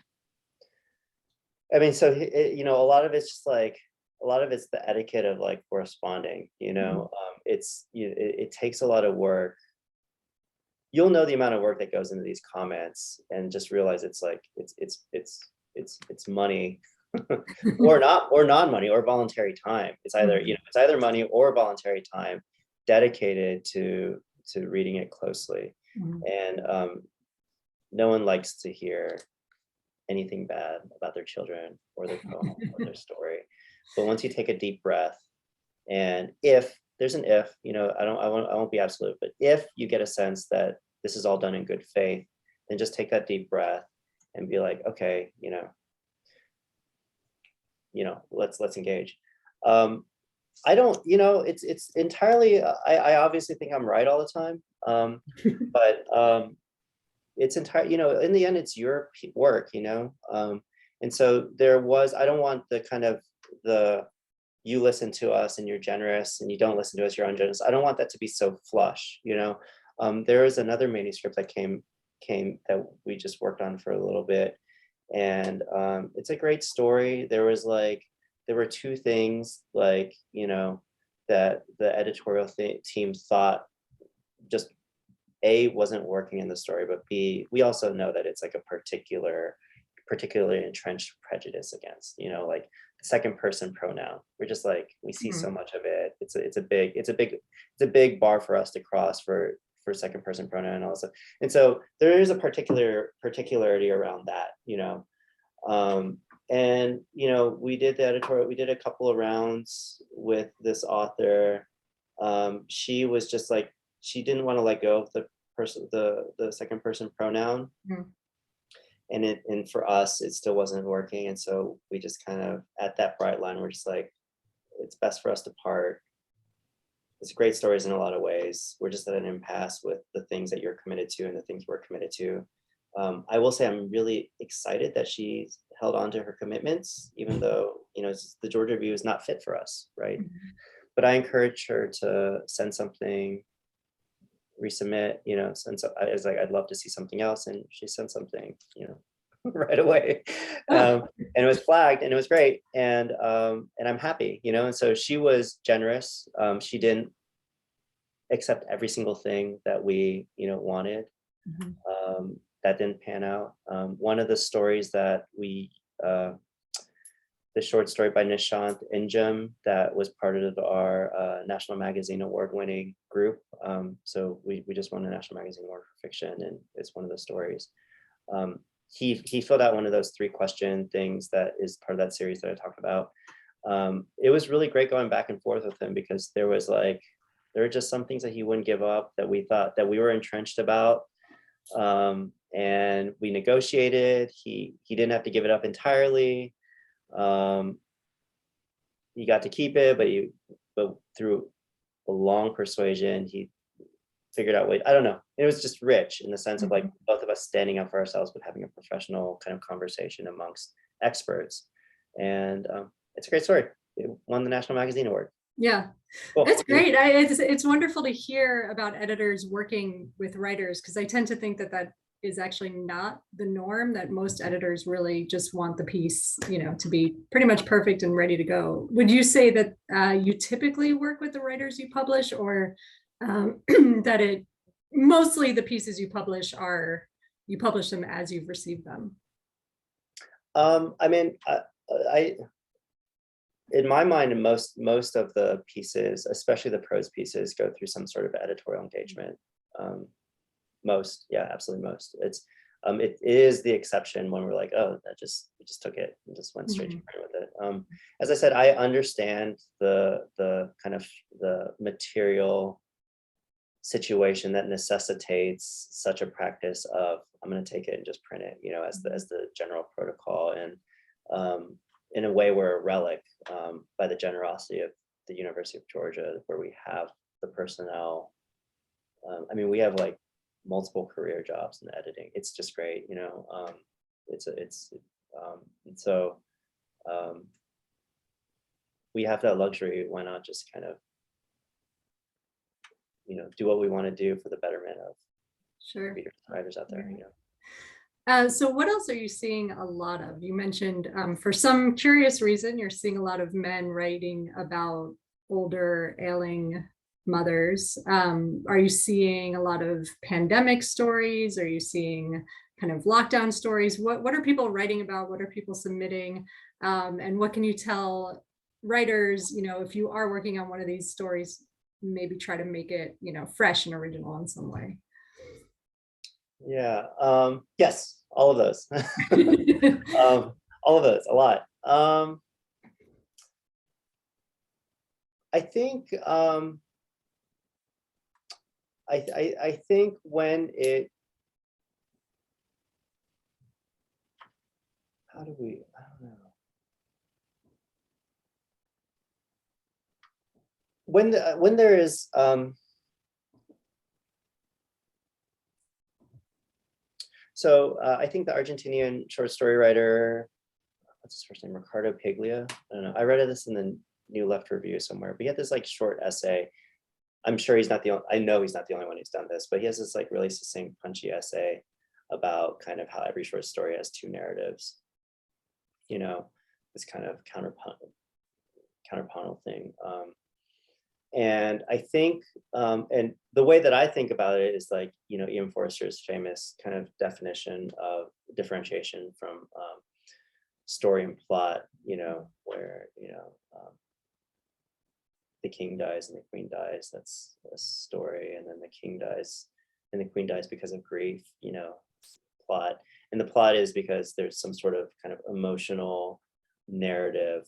a lot of it's just like, a lot of it's the etiquette of like corresponding, it takes a lot of work. You'll know the amount of work that goes into these comments and just realize it's like, it's money or not, or non-money or voluntary time. It's either, it's either money or voluntary time dedicated to reading it closely. Mm-hmm. And no one likes to hear anything bad about their children or their poem or their story. But once you take a deep breath, and if there's an if, I won't be absolute, but if you get a sense that this is all done in good faith, then just take that deep breath and be like, okay, let's engage. I don't, it's entirely, I obviously think I'm right all the time. But it's entire, in the end, it's your work, and so I don't want the kind of you listen to us and you're generous, and you don't listen to us, you're ungenerous. I don't want that to be so flush, there is another manuscript that came that we just worked on for a little bit. And it's a great story. There were two things like, that the editorial team thought just A, wasn't working in the story, but B, we also know that it's like a particularly entrenched prejudice against, like the second person pronoun. We're just like, we see so much of it. It's a big bar for us to cross for second person pronoun also. And so there is a particularity around that, and we did the editorial, we did a couple of rounds with this author. She was just like, she didn't want to let go of the second person pronoun. Mm-hmm. And for us it still wasn't working, and so we just kind of, at that bright line, we're just like, it's best for us to part. It's great stories in a lot of ways. We're just at an impasse with the things that you're committed to and the things we're committed to. I will say I'm really excited that she held on to her commitments, even though, the Georgia review is not fit for us, right? Mm-hmm. But I encourage her to send something, resubmit, I was like, I'd love to see something else. And she sent something, right away. And it was flagged and it was great. And I'm happy, and so she was generous. She didn't accept every single thing that we, wanted. Mm-hmm. That didn't pan out. One of the stories that the short story by Nishant Injam that was part of our National Magazine Award-winning group. So we just won the National Magazine Award for fiction, and it's one of the stories. He filled out one of those 3-question things that is part of that series that I talked about. It was really great going back and forth with him, because there were just some things that he wouldn't give up that we thought that we were entrenched about. And we negotiated. He didn't have to give it up entirely. He got to keep it, but through a long persuasion, he figured out ways. I don't know. It was just rich in the sense of like both of us standing up for ourselves, but having a professional kind of conversation amongst experts. And it's a great story. It won the National Magazine Award. Yeah, Cool. that's great. It's wonderful to hear about editors working with writers, because I tend to think that that is actually not the norm, that most editors really just want the piece, you know, to be pretty much perfect and ready to go. Would you say that you typically work with the writers you publish, or that it mostly the pieces you publish are, you publish them as you've received them? I mean, I in my mind, most of the pieces, especially the prose pieces, go through some sort of editorial engagement. Most, yeah, absolutely most. It is the exception when we're like, oh, we just took it and just went straight to print with it. As I said, I understand the kind of the material situation that necessitates such a practice of, I'm going to take it and just print it, you know, as the general protocol, and in a way we're a relic, by the generosity of the University of Georgia, where we have the personnel. I mean, we have like multiple career jobs in editing. It's just great, you know. And so we have that luxury. Why not just kind of, you know, do what we want to do for the betterment of Sure. readers and writers out there, you know. So what else are you seeing a lot of? You mentioned for some curious reason, you're seeing a lot of men writing about older, ailing mothers. Are you seeing a lot of pandemic stories? Are you seeing kind of lockdown stories? What are people writing about? What are people submitting? And what can you tell writers, you know, if you are working on one of these stories, maybe try to make it, you know, fresh and original in some way? Yeah. Yes, all of those. All of those, a lot. I think I think when it, how do we, I don't know. When there is so I think the Argentinian short story writer, what's his first name, Ricardo Piglia. I don't know. I read this in the New Left Review somewhere, but he had this like short essay. I'm sure he's not the only, I know he's not the only one who's done this, but he has this like really succinct, punchy essay about kind of how every short story has two narratives. You know, this kind of counterpuntal thing. And I think, and the way that I think about it is like, you know, Ian Forster's famous kind of definition of differentiation from story and plot, you know, where, you know, the king dies and the queen dies, that's a story, and then the king dies and the queen dies because of grief, you know, plot. And the plot is because there's some sort of kind of emotional narrative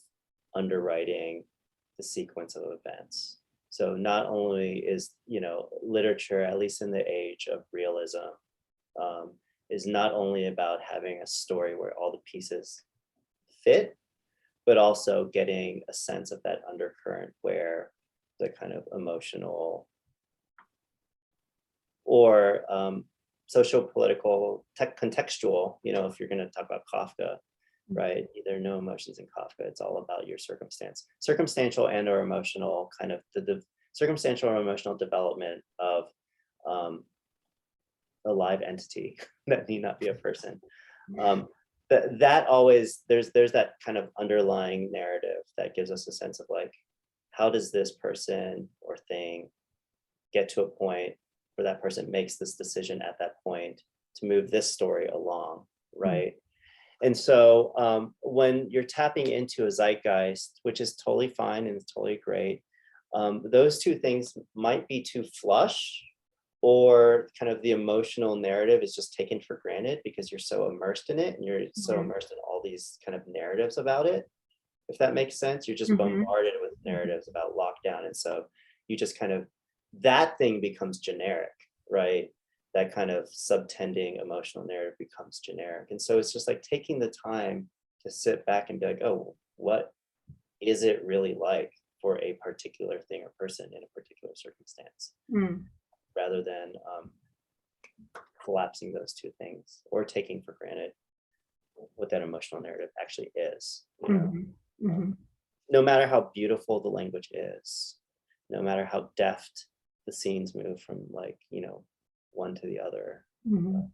underwriting the sequence of events. So not only is, you know, literature, at least in the age of realism, is not only about having a story where all the pieces fit, but also getting a sense of that undercurrent where the kind of emotional or social, political, contextual, you know, if you're going to talk about Kafka, right? There are no emotions in Kafka. It's all about your circumstance, circumstantial and or emotional, kind of the circumstantial or emotional development of a live entity that need not be a person. That always, there's that kind of underlying narrative that gives us a sense of like, how does this person or thing get to a point where that person makes this decision at that point to move this story along, right? And so when you're tapping into a zeitgeist, which is totally fine and it's totally great, those two things might be too flush, or kind of the emotional narrative is just taken for granted because you're so immersed in it and you're so immersed in all these kind of narratives about it. If that makes sense, you're just bombarded with narratives about lockdown. And so you just kind of, that thing becomes generic, right? That kind of subtending emotional narrative becomes generic. And so it's just like taking the time to sit back and be like, oh, what is it really like for a particular thing or person in a particular circumstance? Rather than collapsing those two things or taking for granted what that emotional narrative actually is. You know? no matter how beautiful the language is, no matter how deft the scenes move from like, you know, one to the other. Mhm.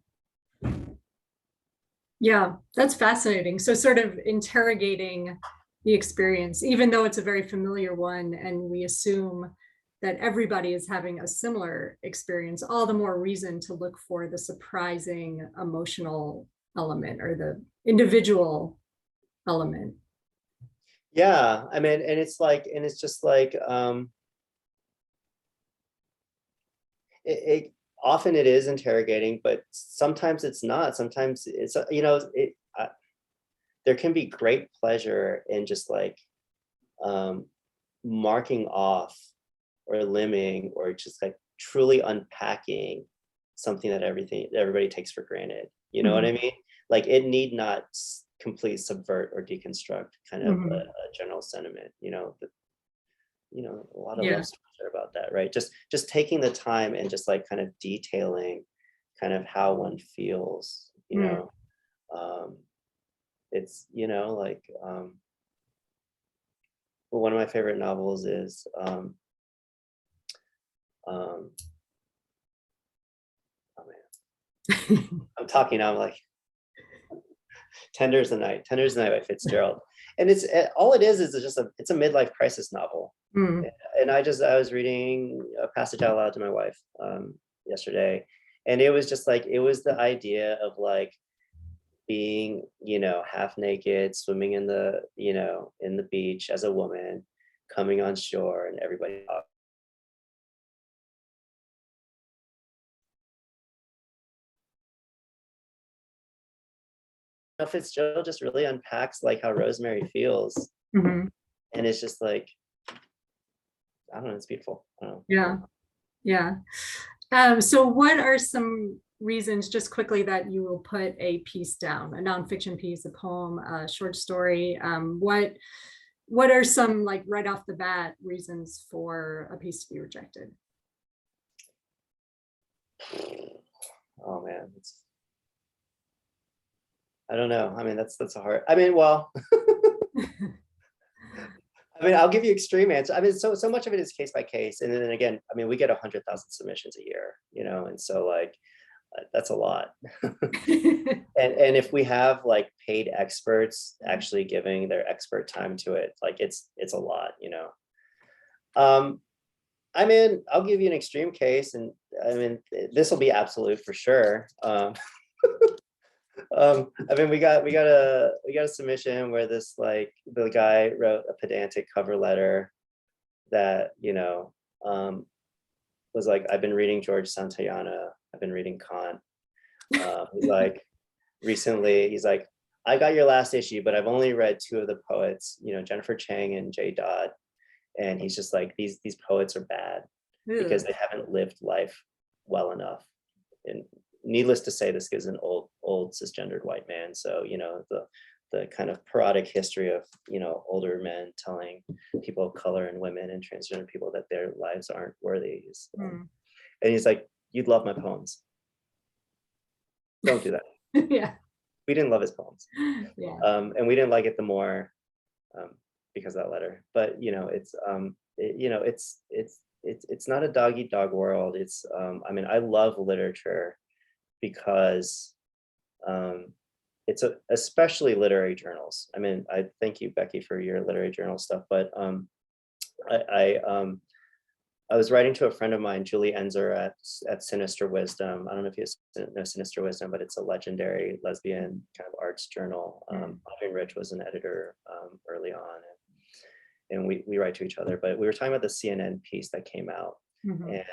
Yeah, that's fascinating. So sort of interrogating the experience, even though it's a very familiar one, and we assume that everybody is having a similar experience, all the more reason to look for the surprising emotional element or the individual element. Yeah, I mean, and it's like, and it's just like, it often it is interrogating, but sometimes it's not. Sometimes it's, you know, there can be great pleasure in just like marking off or limbing or just like truly unpacking something that everybody takes for granted. You know what I Mhm. mean? Like it need not completely subvert or deconstruct kind of Mhm. a general sentiment. You know, a lot of Yeah. love stories are about that, right? Just taking the time and just like kind of detailing kind of how one feels, you Mm. know. It's, you know, like one of my favorite novels is um oh man, I'm talking now, I'm like Tender as the Night by Fitzgerald. And it's all it is just it's a midlife crisis novel. Mm. And I was reading a passage out loud to my wife yesterday, and it was just like, it was the idea of like being, you know, half naked, swimming in the, you know, in the beach as a woman, coming on shore, and everybody. Fitzgerald just really unpacks like how Rosemary feels, Mhm. and it's just like, I don't know, it's beautiful. I don't Yeah. know. Yeah. So what are some reasons, just quickly, that you will put a piece down, a nonfiction piece, a poem, a short story? What are some, like, right off the bat, reasons for a piece to be rejected? Oh man, I don't know. I mean, that's a hard. I mean, well, I mean, I'll give you extreme answer. I mean, so much of it is case by case, and then again, I mean, we get 100,000 submissions a year, you know, and so like that's a lot. And if we have like paid experts actually giving their expert time to it, like it's a lot, you know. Um, I mean, I'll give you an extreme case, and I mean, this will be absolute for sure. I mean, we got a submission where this like the guy wrote a pedantic cover letter that, you know, was like, I've been reading George Santayana, I've been reading Kant. He's like, recently, he's like, I got your last issue, but I've only read two of the poets, you know, Jennifer Chang and Jay Dodd. And he's just like, these poets are bad because Ugh. they haven't lived life well enough. And needless to say, this is an old cisgendered white man. So, you know, the kind of parodic history of, you know, older men telling people of color and women and transgender people that their lives aren't worthy. Mm. And he's like, you'd love my poems. Don't do that. Yeah. We didn't love his poems. Yeah. And we didn't like it the more um, because of that letter. But you know, you know, it's not a dog eat dog world. It's I mean, I love literature because um, especially literary journals. I mean, I thank you, Becky, for your literary journal stuff. But I was writing to a friend of mine, Julie Enzer, at Sinister Wisdom. I don't know if you know Sinister Wisdom, but it's a legendary lesbian kind of arts journal. Mm. Audrey and Rich was an editor early on, and we write to each other. But we were talking about the CNN piece that came out, Mhm. and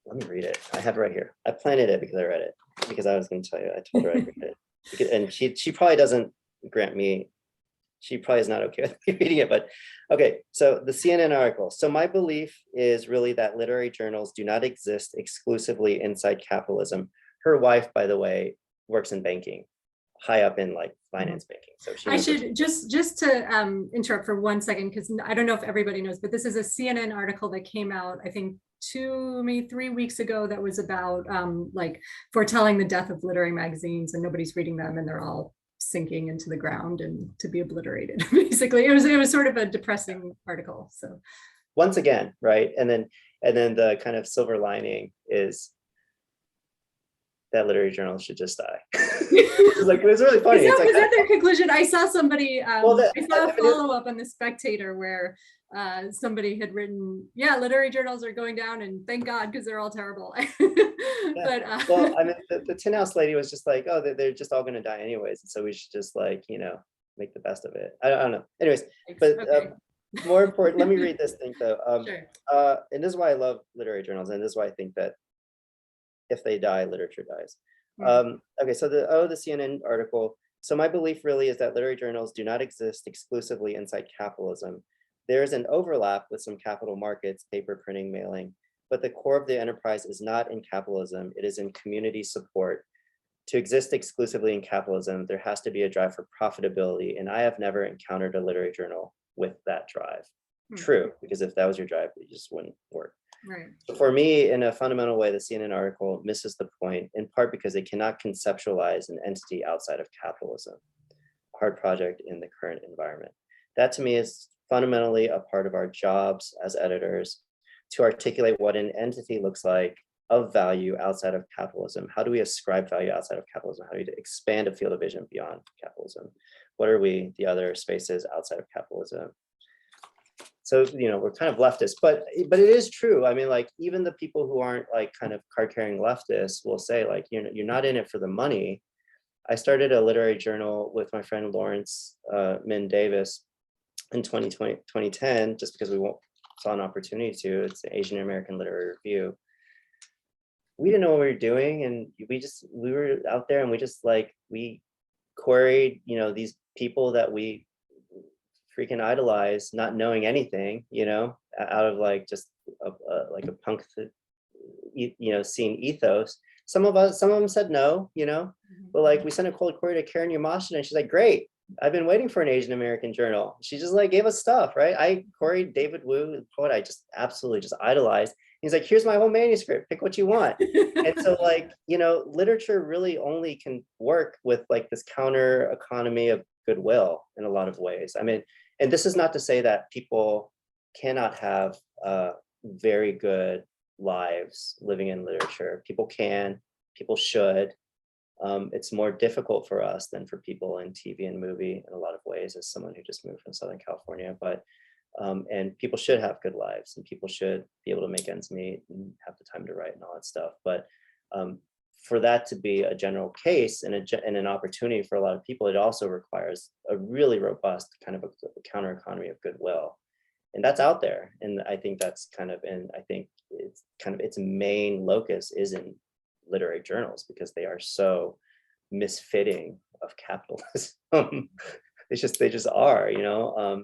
let me read it. I have it right here. I planted it because I read it, because I was going to tell you. I told her I'd read it, and she probably doesn't grant me. She probably is not okay with me reading it, but okay. So the CNN article. So my belief is really that literary journals do not exist exclusively inside capitalism. Her wife, by the way, works in banking, high up in like Mhm. finance banking. So she I knows what should just to interrupt for 1 second, because I don't know if everybody knows, but this is a CNN article that came out, I think, maybe 3 weeks ago, that was about like foretelling the death of literary magazines, and nobody's reading them, and they're all sinking into the ground and to be obliterated. Basically, it was sort of a depressing article. So once again, right? And then the kind of silver lining is that literary journals should just die. It's really funny. Was that their conclusion? I saw somebody, I saw a follow-up on The Spectator where somebody had written, yeah, literary journals are going down, and thank God, because they're all terrible. But well, I mean, the Tin House lady was just like, oh, they're just all going to die anyways, and so we should just like, make the best of it. I don't know. Anyways, but okay. More important, let me read this thing though. Sure. And this is why I love literary journals, and this is why I think that if they die, literature dies. Okay, so the CNN article. So my belief really is that literary journals do not exist exclusively inside capitalism. There is an overlap with some capital markets, paper printing, mailing, but the core of the enterprise is not in capitalism, it is in community support. To exist exclusively in capitalism, there has to be a drive for profitability, and I have never encountered a literary journal with that drive. True, because if that was your drive, it just wouldn't work. Right. So for me, in a fundamental way, the CNN article misses the point, in part because it cannot conceptualize an entity outside of capitalism, a hard project in the current environment. That to me is fundamentally a part of our jobs as editors, to articulate what an entity looks like of value outside of capitalism. How do we ascribe value outside of capitalism? How do we expand a field of vision beyond capitalism? What are we, the other spaces outside of capitalism? So, we're kind of leftist, but it is true. I mean, like, even the people who aren't like kind of card-carrying leftists will say, like, you're not in it for the money. I started a literary journal with my friend Lawrence Min Davis in 2010, just because we saw an opportunity to. It's the Asian American Literary Review. We didn't know what we were doing, and we were out there, and we queried, these people that we freaking idolize, not knowing anything, out of like just like a punk, scene ethos. Some of them said no, but like we sent a cold query to Karen Yamashita, and she's like, great, I've been waiting for an Asian American journal. She just like gave us stuff, right? I queried David Wu, the poet I just absolutely just idolized. He's like, here's my whole manuscript, pick what you want. And so like, literature really only can work with like this counter economy of goodwill in a lot of ways. I mean, and this is not to say that people cannot have very good lives living in literature. People can, people should. It's more difficult for us than for people in TV and movie in a lot of ways, as someone who just moved from Southern California. But and people should have good lives, and people should be able to make ends meet and have the time to write and all that stuff. But for that to be a general case and an opportunity for a lot of people, it also requires a really robust kind of a counter economy of goodwill, and that's out there. And I think that's kind of I think it's kind of its main locus is in literary journals, because they are so misfitting of capitalism. they just are,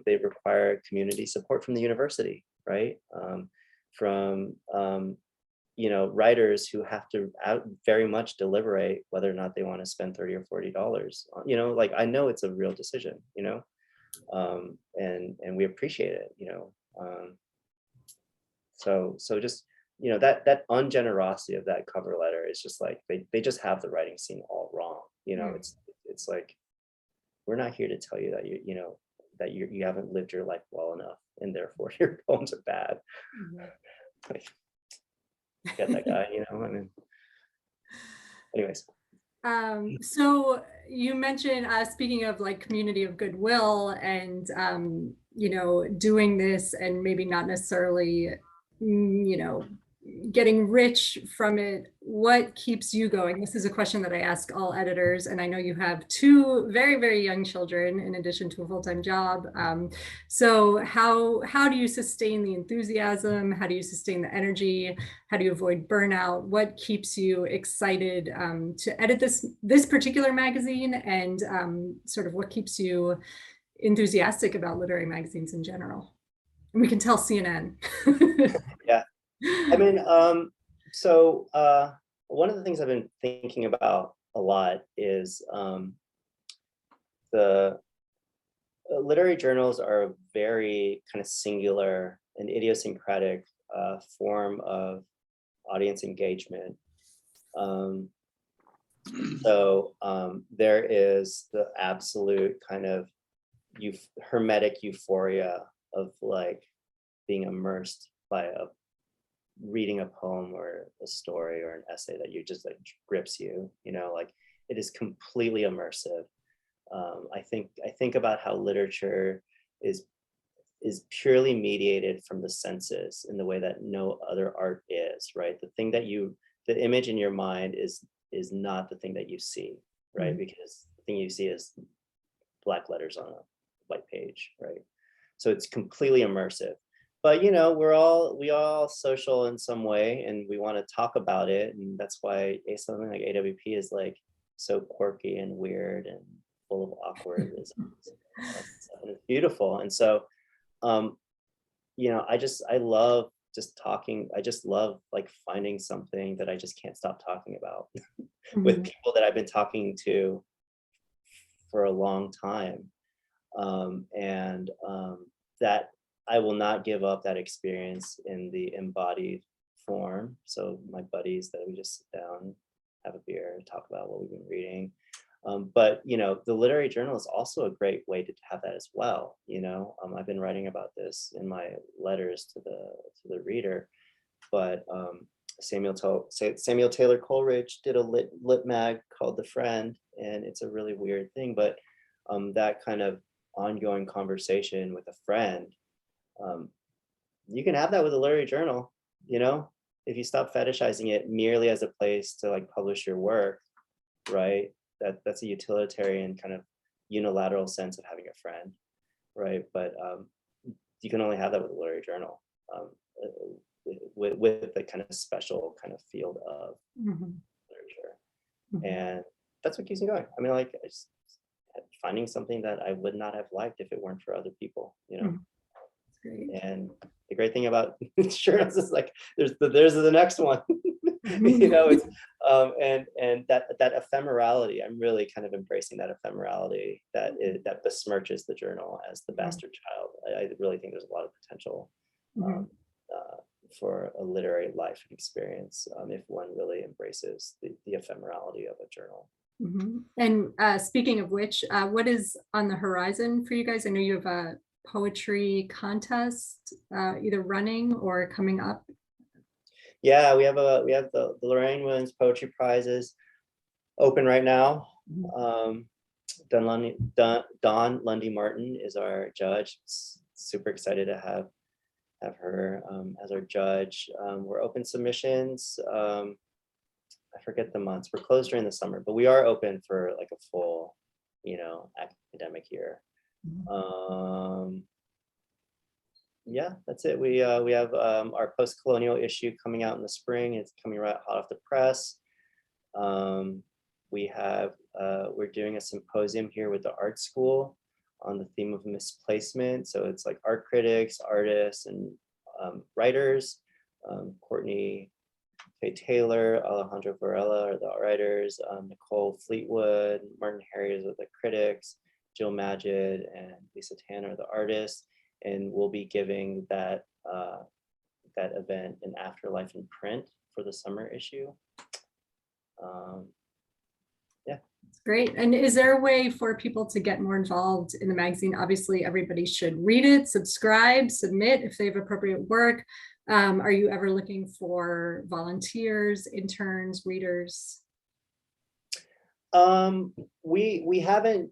they require community support from the university, right? From writers who have to very much deliberate whether or not they want to spend $30 or $40. Like, I know it's a real decision, and we appreciate it, so just, that ungenerosity of that cover letter is just like, they just have the writing scene all wrong. It's like, we're not here to tell you that that you haven't lived your life well enough, and therefore your poems are bad. Like, get that guy, I mean, anyways. So you mentioned, speaking of like community of goodwill and, doing this and maybe not necessarily, getting rich from it, what keeps you going? This is a question that I ask all editors, and I know you have two very, very young children in addition to a full-time job. So how do you sustain the enthusiasm? How do you sustain the energy? How do you avoid burnout? What keeps you excited to edit this particular magazine, and sort of what keeps you enthusiastic about literary magazines in general? And we can tell CNN. Yeah. I mean, so one of the things I've been thinking about a lot is the literary journals are a very kind of singular and idiosyncratic form of audience engagement. So there is the absolute kind of hermetic euphoria of like being immersed by reading a poem or a story or an essay that you just like grips you, like it is completely immersive. I think about how literature is purely mediated from the senses in the way that no other art is, right? The image in your mind is not the thing that you see, right? Because the thing you see is black letters on a white page, right? So it's completely immersive. But we all social in some way, and we want to talk about it, and that's why something like AWP is like so quirky and weird and full of awkwardness. It's beautiful, and so I love just talking. I just love like finding something that I just can't stop talking about with people that I've been talking to for a long time. And that I will not give up that experience in the embodied form. So my buddies that we just sit down, have a beer, talk about what we've been reading. But the literary journal is also a great way to have that as well. I've been writing about this in my letters to the reader, but Samuel Taylor Coleridge did a lit mag called The Friend, and it's a really weird thing, but that kind of ongoing conversation with a friend, you can have that with a literary journal. If you stop fetishizing it merely as a place to like publish your work, right? That's a utilitarian kind of unilateral sense of having a friend, right? But you can only have that with a literary journal, with the kind of special kind of field of literature. And that's what keeps me going. I mean, like, finding something that I would not have liked if it weren't for other people, Great. And the great thing about journals is like there's the next one. It's and that ephemerality. I'm really kind of embracing that ephemerality that besmirches the journal as the bastard child. I really think there's a lot of potential for a literary life and experience if one really embraces the ephemerality of a journal. And speaking of which, what is on the horizon for you guys? I know you have a poetry contest either running or coming up. Yeah, we have the Lorraine Williams Poetry Prizes open right now. Don Lundy Martin is our judge. Super excited to have her as our judge. We're open submissions. I forget the months. We're closed during the summer, but we are open for like a full, academic year. Yeah, that's it. We have our post-colonial issue coming out in the spring. It's coming right hot off the press. We're doing a symposium here with the art school on the theme of misplacement. So it's like art critics, artists, and writers. Courtney Faye Taylor, Alejandro Varela are the writers, Nicole Fleetwood, Martin Harriers are the critics, Jill Magid and Lisa Tan are the artists, and we'll be giving that event an afterlife in print for the summer issue. Yeah. Great. And is there a way for people to get more involved in the magazine? Obviously, everybody should read it, subscribe, submit if they have appropriate work. Are you ever looking for volunteers, interns, readers? We haven't,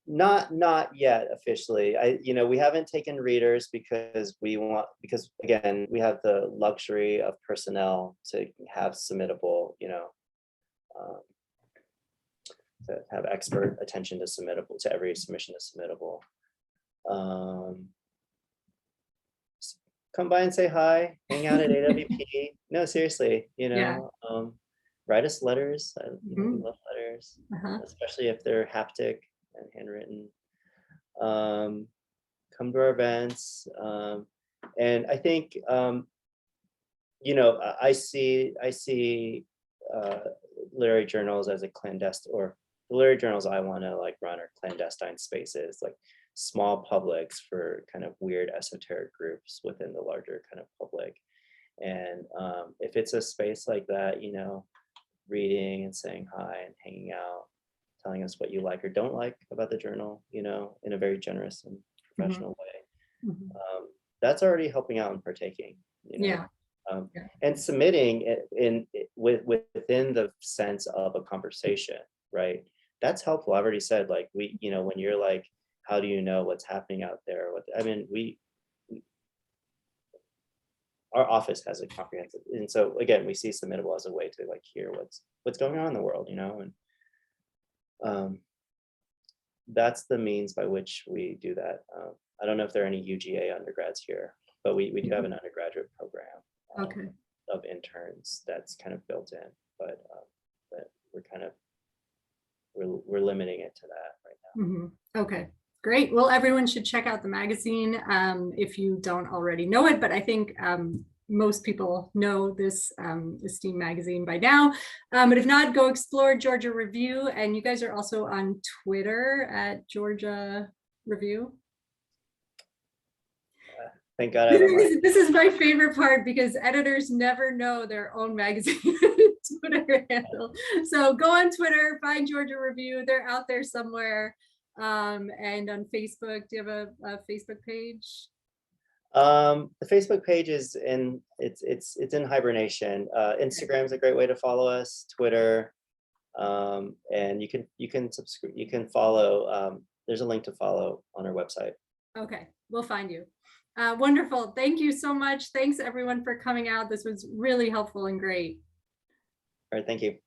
not yet officially. We haven't taken readers because again, we have the luxury of personnel to have submittable, to have expert attention to every submission is submittable. Come by and say hi, hang out at AWP. No, seriously, write us letters. We love letters, especially if they're haptic and handwritten. Come to our events. And I think, I see literary journals as a clandestine, or the literary journals I want to like run are clandestine spaces, like small publics for kind of weird esoteric groups within the larger kind of public. And if it's a space like that, reading and saying hi and hanging out, telling us what you like or don't like about the journal, you know, in a very generous and professional way. That's already helping out and partaking, you know. Yeah. And submitting it within the sense of a conversation, right? That's helpful. I've already said, like, we, you know, when you're like, how do you know what's happening out there? I mean, our office has a comprehensive, and so again, we see submittable as a way to like hear what's going on in the world, you know, and that's the means by which we do that. I don't know if there are any UGA undergrads here, but we do have an undergraduate program of interns that's kind of built in, but we're kind of we're limiting it to that right now. Okay, great. Well, everyone should check out the magazine if you don't already know it, but I think most people know this esteemed magazine by now. But if not, go explore Georgia Review. And you guys are also on Twitter at Georgia Review. Thank God I have a market. This is my favorite part because editors never know their own magazine Twitter handle. So go on Twitter, find Georgia Review. They're out there somewhere. And on Facebook, do you have a Facebook page? The Facebook page is it's in hibernation. Instagram is a great way to follow us. Twitter, and you can subscribe. You can follow. There's a link to follow on our website. Okay, we'll find you. Wonderful. Thank you so much. Thanks everyone for coming out. This was really helpful and great. All right, thank you.